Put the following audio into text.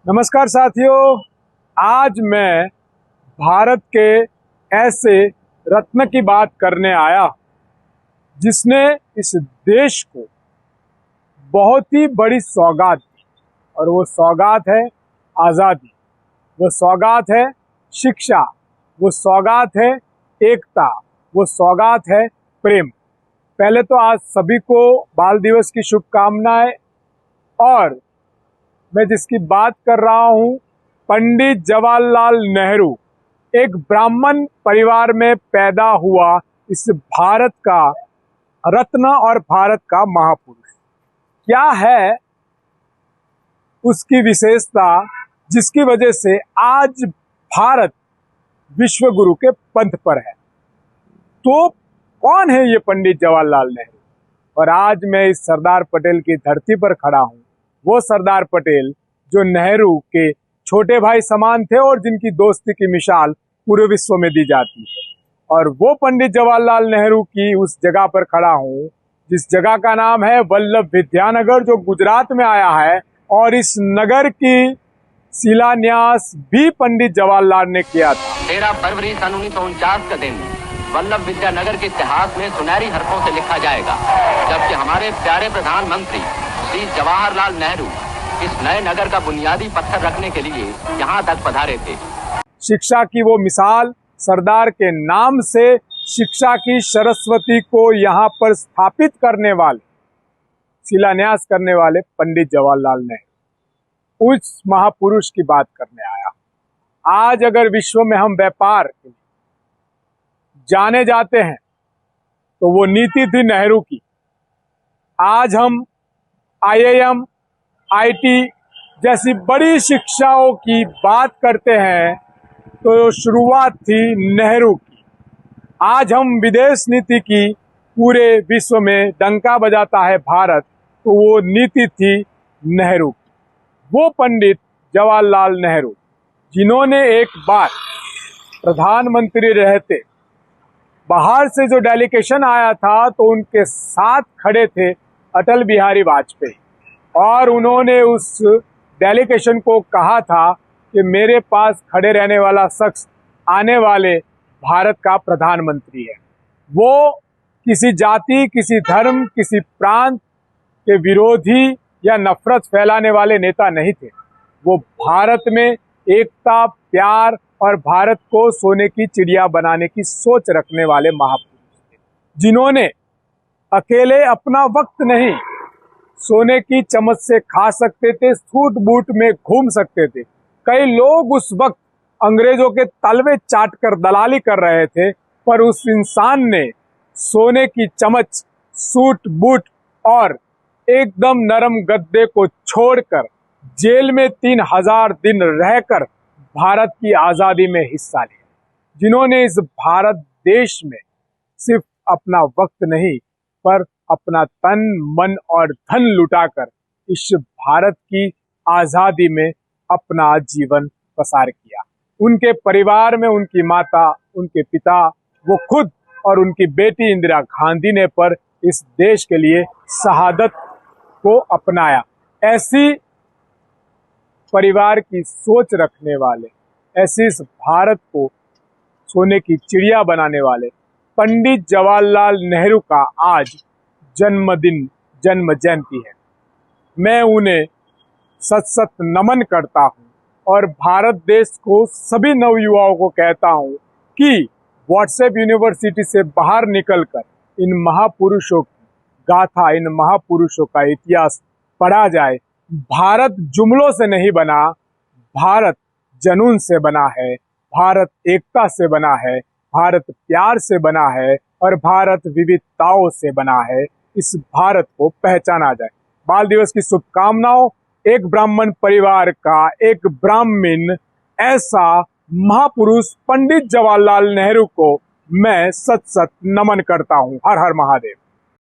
नमस्कार साथियों, आज मैं भारत के ऐसे रत्न की बात करने आया जिसने इस देश को बहुत ही बड़ी सौगात दी। और वो सौगात है आज़ादी, वो सौगात है शिक्षा, वो सौगात है एकता, वो सौगात है प्रेम। पहले तो आज सभी को बाल दिवस की शुभकामनाएं। और मैं जिसकी बात कर रहा हूं, पंडित जवाहरलाल नेहरू, एक ब्राह्मण परिवार में पैदा हुआ इस भारत का रत्न और भारत का महापुरुष। क्या है उसकी विशेषता जिसकी वजह से आज भारत विश्व गुरु के पंथ पर है? तो कौन है ये पंडित जवाहरलाल नेहरू? और आज मैं इस सरदार पटेल की धरती पर खड़ा हूं, वो सरदार पटेल जो नेहरू के छोटे भाई समान थे और जिनकी दोस्ती की मिसाल पूरे विश्व में दी जाती है। और वो पंडित जवाहरलाल नेहरू की उस जगह पर खड़ा हूं जिस जगह का नाम है वल्लभ विद्यानगर, जो गुजरात में आया है। और इस नगर की शिलान्यास भी पंडित जवाहरलाल ने किया था। 13 फरवरी सन 1949 का दिन वल्लभ विद्यानगर के इतिहास में सुनहरी हरफों से लिखा जाएगा, जबकि हमारे प्यारे प्रधानमंत्री श्री जवाहरलाल नेहरू इस नए नगर का बुनियादी पत्थर रखने के लिए यहाँ तक पधारे थे। शिक्षा की वो मिसाल, सरदार के नाम से शिक्षा की सरस्वती को यहाँ पर स्थापित करने वाले, शिलान्यास करने वाले पंडित जवाहरलाल नेहरू, उस महापुरुष की बात करने आया। आज अगर विश्व में हम व्यापार जाने जाते हैं तो वो नीति थी नेहरू की। आज हम IIM, IT जैसी बड़ी शिक्षाओं की बात करते हैं तो शुरुआत थी नेहरू की। आज हम विदेश नीति की पूरे विश्व में डंका बजाता है भारत, तो वो नीति थी नेहरू की। वो पंडित जवाहरलाल नेहरू जिन्होंने एक बार प्रधानमंत्री रहते, बाहर से जो डेलीगेशन आया था तो उनके साथ खड़े थे अटल बिहारी वाजपेयी, और उन्होंने उस डेलीगेशन को कहा था कि मेरे पास खड़े रहने वाला शख्स आने वाले भारत का प्रधानमंत्री है। वो किसी जाति, किसी धर्म, किसी प्रांत के विरोधी या नफरत फैलाने वाले नेता नहीं थे। वो भारत में एकता, प्यार और भारत को सोने की चिड़िया बनाने की सोच रखने वाले महापुरुष थे, जिन्होंने अकेले अपना वक्त नहीं, सोने की चम्मच से खा सकते थे, सूट बूट में घूम सकते थे। कई लोग उस वक्त अंग्रेजों के तलवे चाट कर दलाली कर रहे थे, पर उस इंसान ने सोने की चम्मच, सूट बूट और एकदम नरम गद्दे को छोड़कर जेल में 3000 दिन रहकर भारत की आजादी में हिस्सा लिया। जिन्होंने इस भारत देश में सिर्फ अपना वक्त नहीं पर अपना तन, मन और धन लुटाकर इस भारत की आजादी में अपना जीवन पसार किया। उनके परिवार में उनकी माता, उनके पिता, वो खुद और उनकी बेटी इंदिरा गांधी ने पर इस देश के लिए शहादत को अपनाया। ऐसी परिवार की सोच रखने वाले, ऐसे इस भारत को सोने की चिड़िया बनाने वाले पंडित जवाहरलाल नेहरू का आज जन्मदिन, जन्म जयंती है। मैं उन्हें सत सत नमन करता हूं और भारत देश को, सभी नवयुवाओं को कहता हूं कि व्हाट्सएप यूनिवर्सिटी से बाहर निकलकर इन महापुरुषों की गाथा, इन महापुरुषों का इतिहास पढ़ा जाए। भारत जुमलों से नहीं बना, भारत जुनून से बना है, भारत एकता से बना है, भारत प्यार से बना है और भारत विविधताओं से बना है। इस भारत को पहचाना जाए। बाल दिवस की शुभकामनाओं। एक ब्राह्मण परिवार का एक ब्राह्मण ऐसा महापुरुष पंडित जवाहरलाल नेहरू को मैं सत सत नमन करता हूं। हर हर महादेव।